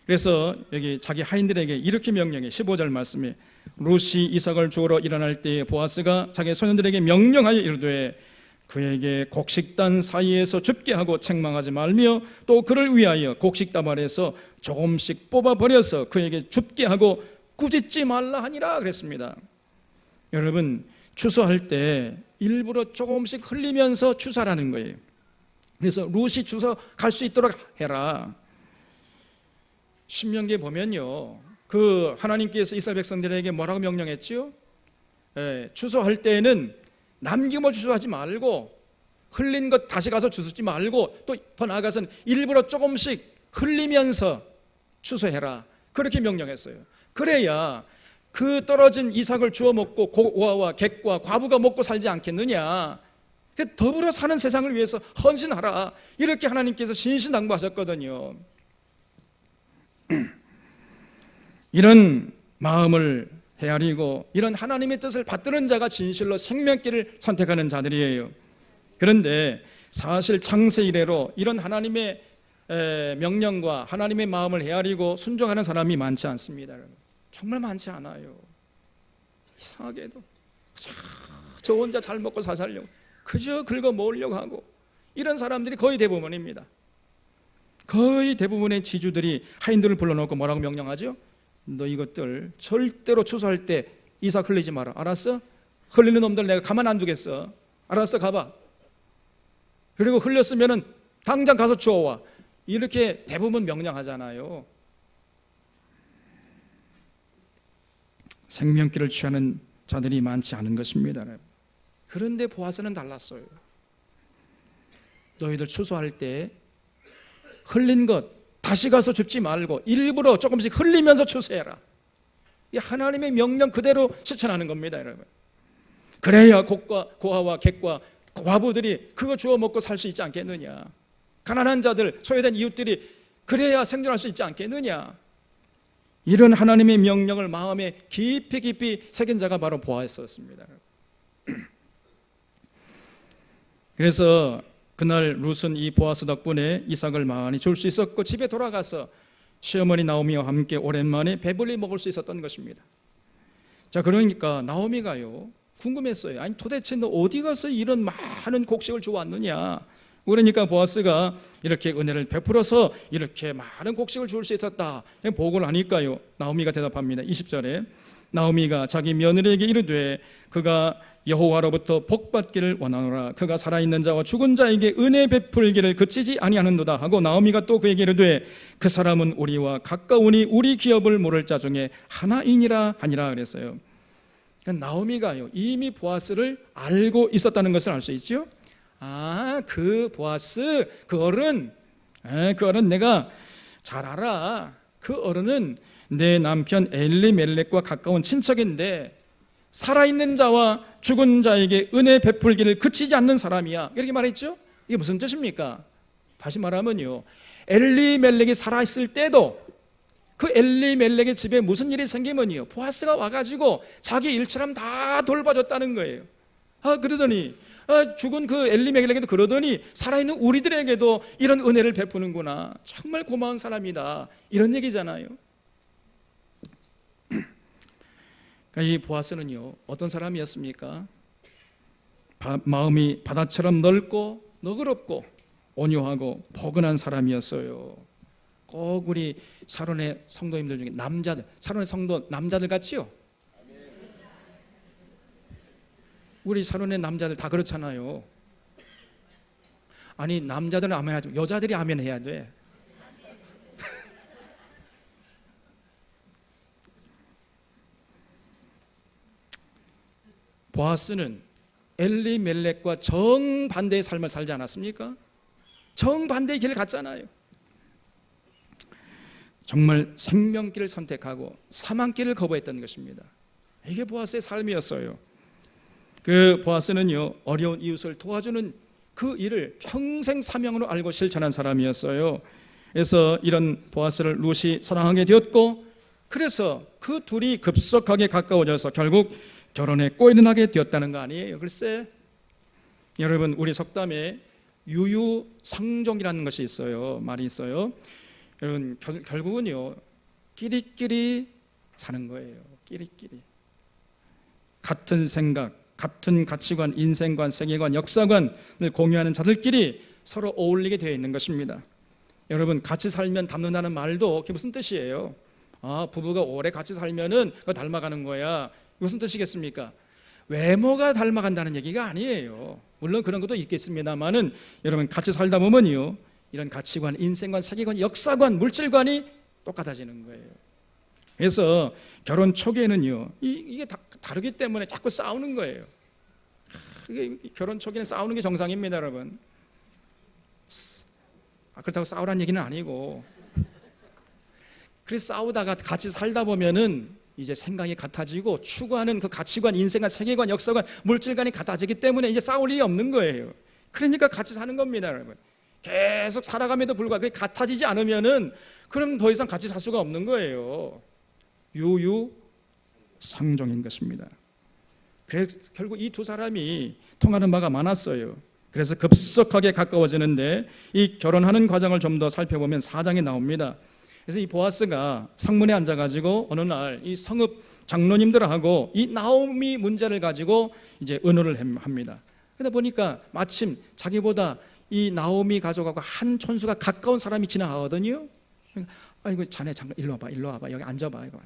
그래서 여기 자기 하인들에게 이렇게 명령해 15절 말씀에 룻이 이삭을 주우러 일어날 때에 보아스가 자기 소년들에게 명령하여 이르되 그에게 곡식단 사이에서 줍게 하고 책망하지 말며 또 그를 위하여 곡식다발에서 조금씩 뽑아버려서 그에게 줍게 하고 꾸짖지 말라 하니라 그랬습니다. 여러분, 추수할 때 일부러 조금씩 흘리면서 추수하라는 거예요. 그래서 룻이 추수 갈 수 있도록 해라. 신명기에 보면요 그 하나님께서 이스라엘 백성들에게 뭐라고 명령했지요? 추수할 때에는 남김없이 추수하지 말고 흘린 것 다시 가서 주스지 말고 또 더 나아가서는 일부러 조금씩 흘리면서 추수해라 그렇게 명령했어요. 그래야 그 떨어진 이삭을 주워 먹고 고아와 객과 과부가 먹고 살지 않겠느냐. 더불어 사는 세상을 위해서 헌신하라 이렇게 하나님께서 신신당부하셨거든요. 이런 마음을 헤아리고 이런 하나님의 뜻을 받드는 자가 진실로 생명길을 선택하는 자들이에요. 그런데 사실 창세 이래로 이런 하나님의 명령과 하나님의 마음을 헤아리고 순종하는 사람이 많지 않습니다. 정말 많지 않아요. 이상하게도 저 혼자 잘 먹고 살려고 그저 긁어 모으려고 하고 이런 사람들이 거의 대부분입니다. 거의 대부분의 지주들이 하인들을 불러놓고 뭐라고 명령하죠? 너 이것들 절대로 추수할 때 이삭 흘리지 마라. 알았어? 흘리는 놈들 내가 가만 안 두겠어. 알았어? 가봐. 그리고 흘렸으면은 당장 가서 주워와. 이렇게 대부분 명령하잖아요. 생명길을 취하는 자들이 많지 않은 것입니다. 그런데 보아스는 달랐어요. 너희들 추수할 때 흘린 것 다시 가서 줍지 말고 일부러 조금씩 흘리면서 추수해라. 이 하나님의 명령 그대로 실천하는 겁니다, 여러분. 그래야 고아와 객과 과부들이 그거 주워 먹고 살 수 있지 않겠느냐. 가난한 자들, 소외된 이웃들이 그래야 생존할 수 있지 않겠느냐. 이런 하나님의 명령을 마음에 깊이 새긴 자가 바로 보아스였습니다. 그래서 그날 룻은 이 보아스 덕분에 이삭을 많이 줄 수 있었고 집에 돌아가서 시어머니 나오미와 함께 오랜만에 배불리 먹을 수 있었던 것입니다. 자, 그러니까 나오미가요 궁금했어요. 아니 도대체 너 어디 가서 이런 많은 곡식을 주워왔느냐. 그러니까 보아스가 이렇게 은혜를 베풀어서 이렇게 많은 곡식을 줄 수 있었다 보고를 하니까요 나오미가 대답합니다. 20절에 나오미가 자기 며느리에게 이르되 그가 여호와로부터 복받기를 원하노라. 그가 살아있는 자와 죽은 자에게 은혜 베풀기를 그치지 아니하는도다 하고 나오미가 또 그에게 이르되 그 사람은 우리와 가까우니 우리 기업을 모를 자 중에 하나이니라 하니라 그랬어요. 그러니까 나오미가요 이미 보아스를 알고 있었다는 것을 알 수 있죠. 그 보아스 그 어른 내가 잘 알아. 그 어른은 내 남편 엘리멜렉과 가까운 친척인데 살아있는 자와 죽은 자에게 은혜 베풀기를 그치지 않는 사람이야. 이렇게 말했죠. 이게 무슨 뜻입니까? 다시 말하면요 엘리멜렉이 살아있을 때도 그 엘리멜렉의 집에 무슨 일이 생기면요 보아스가 와가지고 자기 일처럼 다 돌봐줬다는 거예요. 그러더니 죽은 그 엘리멜렉에게도 그러더니 살아있는 우리들에게도 이런 은혜를 베푸는구나. 정말 고마운 사람이다. 이런 얘기잖아요. 그러니까 이 보아스는요, 어떤 사람이었습니까? 마음이 바다처럼 넓고 너그럽고 온유하고 포근한 사람이었어요. 꼭 우리 샤론의 성도님들 중에 남자들, 샤론의 성도 남자들 같지요? 우리 샤론의 남자들 다 그렇잖아요. 아니, 남자들은 아멘 하지, 여자들이 아멘 해야 돼. 보아스는 엘리멜렉과 정반대의 삶을 살지 않았습니까? 정반대의 길을 갔잖아요. 정말 생명길을 선택하고 사망길을 거부했던 것입니다. 이게 보아스의 삶이었어요. 그 보아스는요, 어려운 이웃을 도와주는 그 일을 평생 사명으로 알고 실천한 사람이었어요. 그래서 이런 보아스를 룻이 사랑하게 되었고, 그래서 그 둘이 급속하게 가까워져서 결국 결혼에 꼬이는하게 되었다는 거 아니에요. 글쎄, 여러분, 우리 속담에 유유상종이라는 것이 있어요. 말이 있어요. 여러분, 결국은요, 끼리끼리 사는 거예요. 끼리끼리. 같은 생각, 같은 가치관, 인생관, 세계관, 역사관을 공유하는 자들끼리 서로 어울리게 되어 있는 것입니다. 여러분, 같이 살면 닮는다는 말도 그게 무슨 뜻이에요? 부부가 오래 같이 살면은 그거 닮아가는 거야. 무슨 뜻이겠습니까? 외모가 닮아간다는 얘기가 아니에요. 물론 그런 것도 있겠습니다만은, 여러분, 같이 살다 보면요, 이런 가치관, 인생관, 세계관, 역사관, 물질관이 똑같아지는 거예요. 그래서 결혼 초기에는요, 이게 다르기 때문에 자꾸 싸우는 거예요. 결혼 초기에는 싸우는 게 정상입니다, 여러분. 그렇다고 싸우라는 얘기는 아니고, 그래서 싸우다가 같이 살다 보면은 이제 생각이 같아지고 추구하는 그 가치관, 인생관, 세계관, 역사관, 물질관이 같아지기 때문에 이제 싸울 일이 없는 거예요. 그러니까 같이 사는 겁니다, 여러분. 계속 살아감에도 불구하고 그게 같아지지 않으면은 그럼 더 이상 같이 살 수가 없는 거예요. 유유상종인 것입니다. 그래서 결국 이 두 사람이 통하는 바가 많았어요. 그래서 급속하게 가까워지는데, 이 결혼하는 과정을 좀 더 살펴보면 4장에 나옵니다. 그래서 이 보아스가 상문에 앉아가지고 어느 날 이 성읍 장로님들하고 이 나오미 문제를 가지고 이제 의논을 합니다. 그러다 보니까 마침 자기보다 이 나오미 가족하고 한 촌수가 가까운 사람이 지나가거든요. 이거 자네 잠깐 일로 와봐, 여기 앉아봐, 이거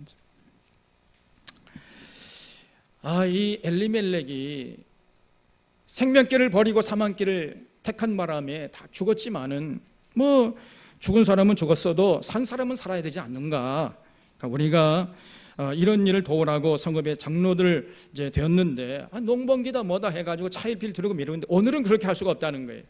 앉아. 이 엘리멜렉이 생명길을 버리고 사망길을 택한 바람에 다 죽었지만은, 뭐 죽은 사람은 죽었어도 산 사람은 살아야 되지 않는가? 그러니까 우리가 이런 일을 도우라고 성읍의 장로들 이제 되었는데, 농번기다 뭐다 해가지고 차일피일 두르고 미루는데 오늘은 그렇게 할 수가 없다는 거예요.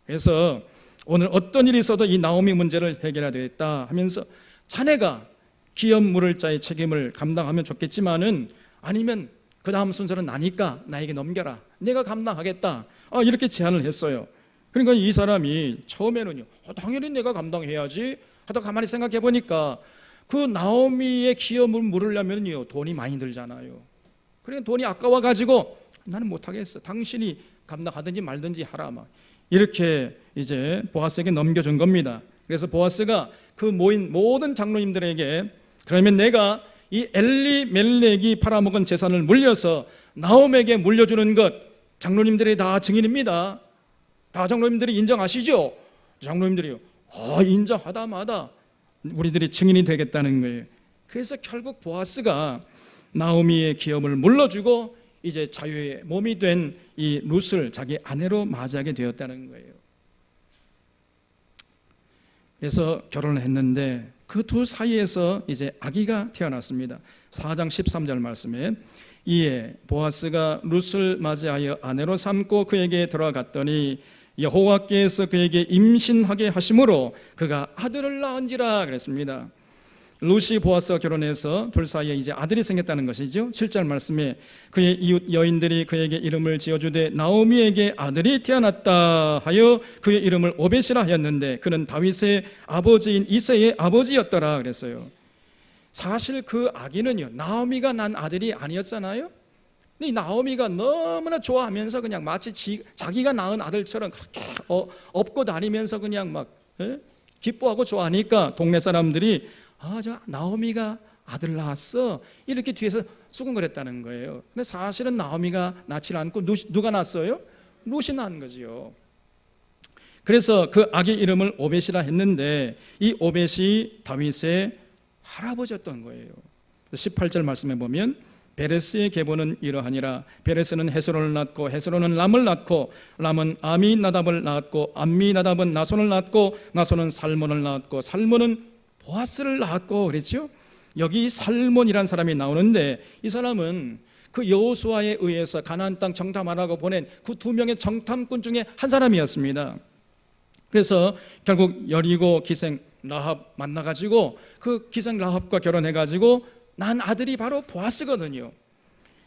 그래서 오늘 어떤 일이 있어도 이 나오미 문제를 해결해야 되겠다 하면서, 자네가 기업 물을 자의 책임을 감당하면 좋겠지만은, 아니면 그 다음 순서는 나니까 나에게 넘겨라, 내가 감당하겠다, 이렇게 제안을 했어요. 그러니까 이 사람이 처음에는요, 당연히 내가 감당해야지 하다 가만히 생각해 보니까 그 나오미의 기업을 물으려면요 돈이 많이 들잖아요. 그러니까 돈이 아까워가지고 나는 못하겠어, 당신이 감당하든지 말든지 하라, 막 이렇게 이제 보아스에게 넘겨준 겁니다. 그래서 보아스가 그 모인 모든 장로님들에게, 그러면 내가 이 엘리멜렉이 팔아먹은 재산을 물려서 나오미에게 물려주는 것, 장로님들이 다 증인입니다. 다 장로님들이 인정하시죠? 장로님들이요, 인정하다마다 우리들이 증인이 되겠다는 거예요. 그래서 결국 보아스가 나오미의 기업을 물러주고 이제 자유의 몸이 된 이 룻을 자기 아내로 맞이하게 되었다는 거예요. 그래서 결혼을 했는데 그 두 사이에서 이제 아기가 태어났습니다. 4장 13절 말씀에, 이에 보아스가 룻을 맞이하여 아내로 삼고 그에게 들어갔더니 여호와께서 그에게 임신하게 하심으로 그가 아들을 낳은지라 그랬습니다. 룻이 보아스와 결혼해서 둘 사이에 이제 아들이 생겼다는 것이죠. 7절 말씀에 그의 이웃 여인들이 그에게 이름을 지어주되 나오미에게 아들이 태어났다 하여 그의 이름을 오벳이라 하였는데 그는 다윗의 아버지인 이새의 아버지였더라 그랬어요. 사실 그 아기는요, 나오미가 난 아들이 아니었잖아요. 이 나오미가 너무나 좋아하면서 그냥 마치 자기가 낳은 아들처럼 그렇게 업고 다니면서 그냥 막 기뻐하고 좋아하니까 동네 사람들이 저 나오미가 아들 낳았어 이렇게 뒤에서 수군거렸다는 거예요. 근데 사실은 나오미가 낳지 않고 누가 낳았어요? 룻이 낳은 거지요. 그래서 그 아기 이름을 오벳이라 했는데 이 오벳이 다윗의 할아버지였던 거예요. 18절 말씀해 보면 베레스의 계보는 이러하니라. 베레스는 헤스론을 낳고 헤스론은 람을 낳고 람은 아미나답을 낳았고 암미나답은 나손을 낳았고 나손은 살몬을 낳았고 살몬은 보아스를 낳았고 그랬죠. 여기 살몬이란 사람이 나오는데 이 사람은 그 여호수아에 의해서 가나안 땅 정탐하라고 보낸 그 2명의 정탐꾼 중에 한 사람이었습니다. 그래서 결국 여리고 기생 라합 만나가지고 그 기생 라합과 결혼해가지고 난 아들이 바로 보아스거든요.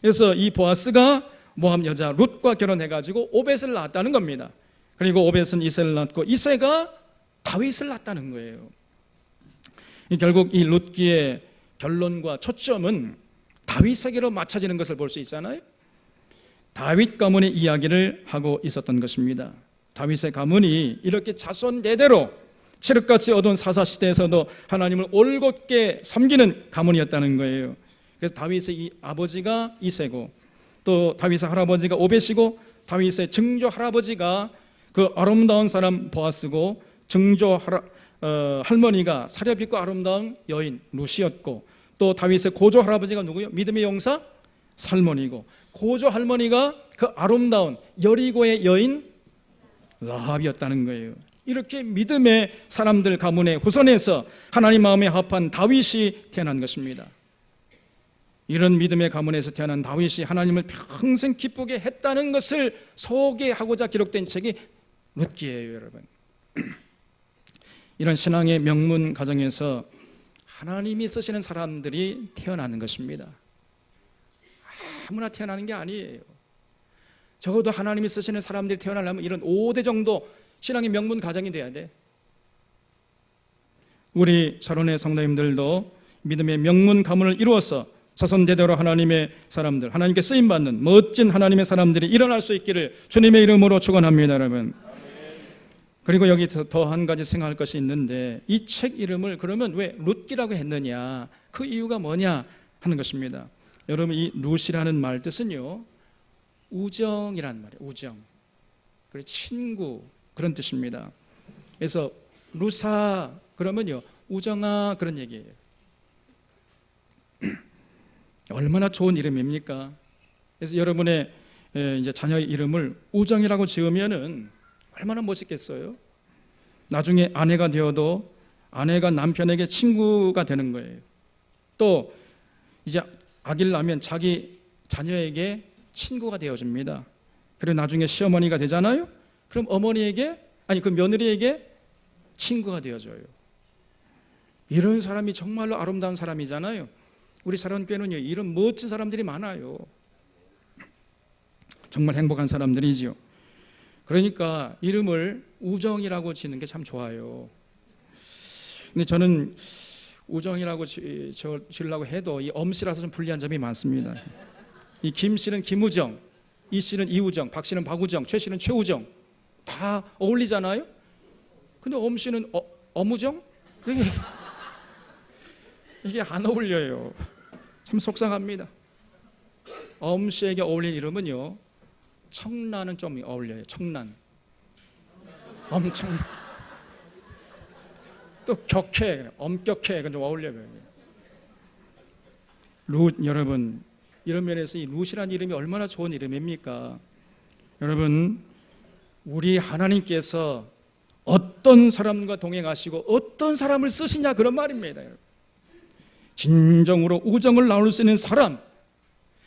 그래서 이 보아스가 모함 여자 룻과 결혼해가지고 오벳을 낳았다는 겁니다. 그리고 오벳은 이새를 낳고 이새가 다윗을 낳았다는 거예요. 결국 이 룻기의 결론과 초점은 다윗에게로 맞춰지는 것을 볼 수 있잖아요. 다윗 가문의 이야기를 하고 있었던 것입니다. 다윗의 가문이 이렇게 자손 대대로 칠흑같이 어두운 사사시대에서도 하나님을 올곧게 섬기는 가문이었다는 거예요. 그래서 다윗의 이 아버지가 이새고 또 다윗의 할아버지가 오벳이고 다윗의 증조 할아버지가 그 아름다운 사람 보아스고 증조 할머니가 사렵 있고 아름다운 여인 룻이었고 또 다윗의 고조 할아버지가 누구요? 믿음의 용사 살몬이고 고조 할머니가 그 아름다운 여리고의 여인 라합이었다는 거예요. 이렇게 믿음의 사람들 가문의 후손에서 하나님 마음에 합한 다윗이 태어난 것입니다. 이런 믿음의 가문에서 태어난 다윗이 하나님을 평생 기쁘게 했다는 것을 소개하고자 기록된 책이 룻기예요, 여러분. 이런 신앙의 명문 가정에서 하나님이 쓰시는 사람들이 태어나는 것입니다. 아무나 태어나는 게 아니에요. 적어도 하나님이 쓰시는 사람들이 태어나려면 이런 5대 정도 신앙의 명문 가정이 돼야 돼. 우리 sharon의 성도님들도 믿음의 명문 가문을 이루어서 자손대대로 하나님의 사람들, 하나님께 쓰임받는 멋진 하나님의 사람들이 일어날 수 있기를 주님의 이름으로 축원합니다, 여러분. 그리고 여기 더 한 가지 생각할 것이 있는데 이 책 이름을 그러면 왜 룻기라고 했느냐, 그 이유가 뭐냐 하는 것입니다. 여러분, 이 룻이라는 말 뜻은요 우정이란 말이에요. 우정, 그리고 친구 그런 뜻입니다. 그래서 루사 그러면요 우정아 그런 얘기예요. 얼마나 좋은 이름입니까? 그래서 여러분의 이제 자녀의 이름을 우정이라고 지으면은 얼마나 멋있겠어요? 나중에 아내가 되어도 아내가 남편에게 친구가 되는 거예요. 또 이제 아기를 낳으면 자기 자녀에게 친구가 되어줍니다. 그리고 나중에 시어머니가 되잖아요. 그럼 어머니에게 그 며느리에게 친구가 되어줘요. 이런 사람이 정말로 아름다운 사람이잖아요. 우리 사랑교회는요 이런 멋진 사람들이 많아요. 정말 행복한 사람들이지요. 그러니까 이름을 우정이라고 지는 게 참 좋아요. 근데 저는 우정이라고 지으려고 해도 이 엄씨라서 좀 불리한 점이 많습니다. 이 김 씨는 김우정, 이 씨는 이우정, 박 씨는 박우정, 최 씨는 최우정 다 어울리잖아요. 근데 엄 씨는 어무정? 이게 안 어울려요. 참 속상합니다. 엄 씨에게 어울리는 이름은요 청란은 좀 어울려요. 청란, 엄청 또 격해, 엄격해, 좀 어울려요. 룻 여러분, 이런 면에서 이 룻이라는 이름이 얼마나 좋은 이름입니까? 여러분, 우리 하나님께서 어떤 사람과 동행하시고 어떤 사람을 쓰시냐 그런 말입니다. 진정으로 우정을 나눌 수 있는 사람,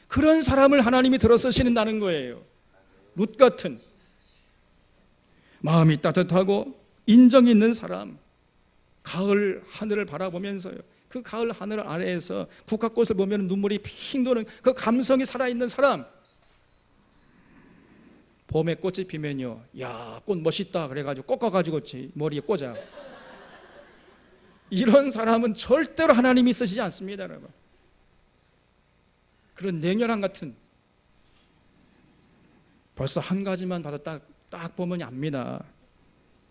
그런 사람을 하나님이 들어 쓰시는다는 거예요. 룻 같은 마음이 따뜻하고 인정 있는 사람, 가을 하늘을 바라보면서요 그 가을 하늘 아래에서 국화꽃을 보면 눈물이 핑 도는 그 감성이 살아있는 사람, 봄에 꽃이 피면요 야, 꽃 멋있다 그래가지고 꺾어가지고 머리에 꽂아. 이런 사람은 절대로 하나님이 쓰시지 않습니다, 여러분. 그런 냉혈한 같은 벌써 한 가지만 봐도 딱 보면 압니다.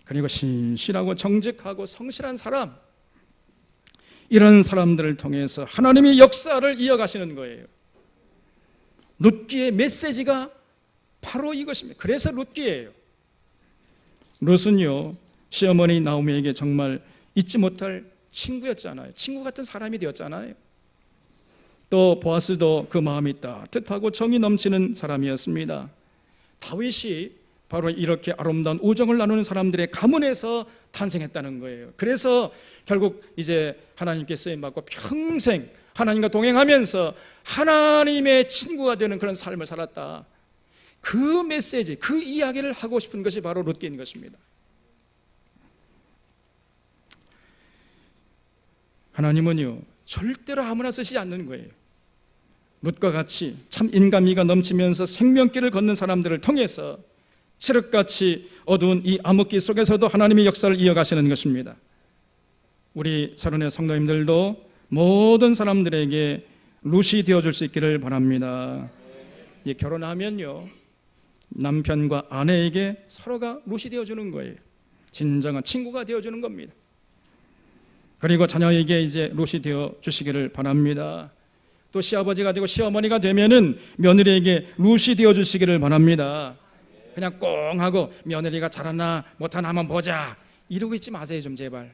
그리고 신실하고 정직하고 성실한 사람, 이런 사람들을 통해서 하나님이 역사를 이어가시는 거예요. 룻기의 메시지가 바로 이것입니다. 그래서 룻기예요. 룻은요, 시어머니 나오미에게 정말 잊지 못할 친구였잖아요. 친구 같은 사람이 되었잖아요. 또 보아스도 그 마음이 따뜻하고 정이 넘치는 사람이었습니다. 다윗이 바로 이렇게 아름다운 우정을 나누는 사람들의 가문에서 탄생했다는 거예요. 그래서 결국 이제 하나님께 쓰임받고 평생 하나님과 동행하면서 하나님의 친구가 되는 그런 삶을 살았다. 그 메시지, 그 이야기를 하고 싶은 것이 바로 룻기인 것입니다. 하나님은요, 절대로 아무나 쓰시지 않는 거예요. 룻과 같이 참 인간미가 넘치면서 생명길을 걷는 사람들을 통해서 칠흑같이 어두운 이 암흑기 속에서도 하나님의 역사를 이어가시는 것입니다. 우리 사랑하는 성도님들도 모든 사람들에게 룻이 되어줄 수 있기를 바랍니다. 결혼하면요, 남편과 아내에게 서로가 룻이 되어주는 거예요. 진정한 친구가 되어주는 겁니다. 그리고 자녀에게 이제 룻이 되어주시기를 바랍니다. 또 시아버지가 되고 시어머니가 되면은 며느리에게 룻이 되어주시기를 바랍니다. 그냥 꽁 하고 며느리가 잘하나 못하나 한번 보자 이러고 있지 마세요, 좀 제발.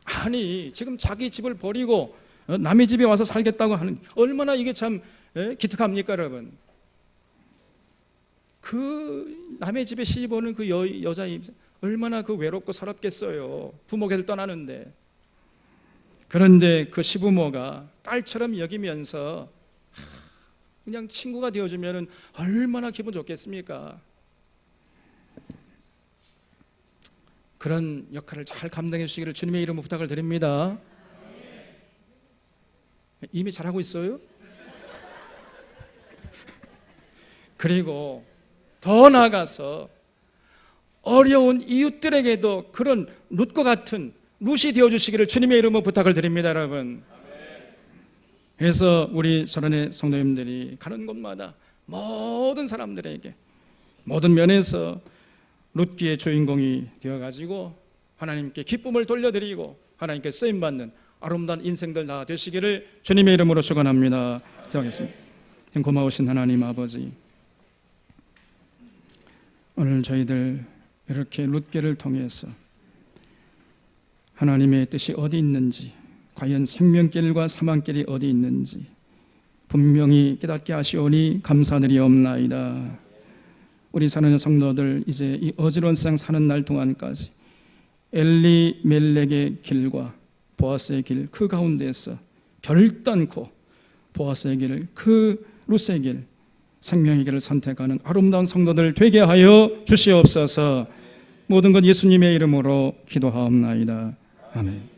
아니, 지금 자기 집을 버리고 남의 집에 와서 살겠다고 하는, 얼마나 이게 참 기특합니까, 여러분? 그 남의 집에 시집 오는 그 여자 얼마나 그 외롭고 서럽겠어요. 부모 곁을 떠나는데. 그런데 그 시부모가 딸처럼 여기면서 그냥 친구가 되어주면 얼마나 기분 좋겠습니까? 그런 역할을 잘 감당해 주시기를 주님의 이름으로 부탁을 드립니다. 이미 잘하고 있어요? 그리고 더 나아가서 어려운 이웃들에게도 그런 룻과 같은 룻이 되어주시기를 주님의 이름으로 부탁을 드립니다, 여러분. 그래서 우리 사랑하는 성도님들이 가는 곳마다 모든 사람들에게 모든 면에서 룻기의 주인공이 되어가지고 하나님께 기쁨을 돌려드리고 하나님께 쓰임받는 아름다운 인생들 다 되시기를 주님의 이름으로 축원합니다. 기도하겠습니다. 고마우신 하나님 아버지, 오늘 저희들 이렇게 룻기를 통해서 하나님의 뜻이 어디 있는지, 과연 생명길과 사망길이 어디 있는지 분명히 깨닫게 하시오니 감사드리옵나이다. 우리 사랑하는 성도들, 이제 이 어지러운 세상 사는 날 동안까지 엘리멜렉의 길과 보아스의 길, 그 가운데서 결단코 보아스의 길, 그 룻의 길, 생명의 길을 선택하는 아름다운 성도들 되게 하여 주시옵소서. 모든 것 예수님의 이름으로 기도하옵나이다. 아멘.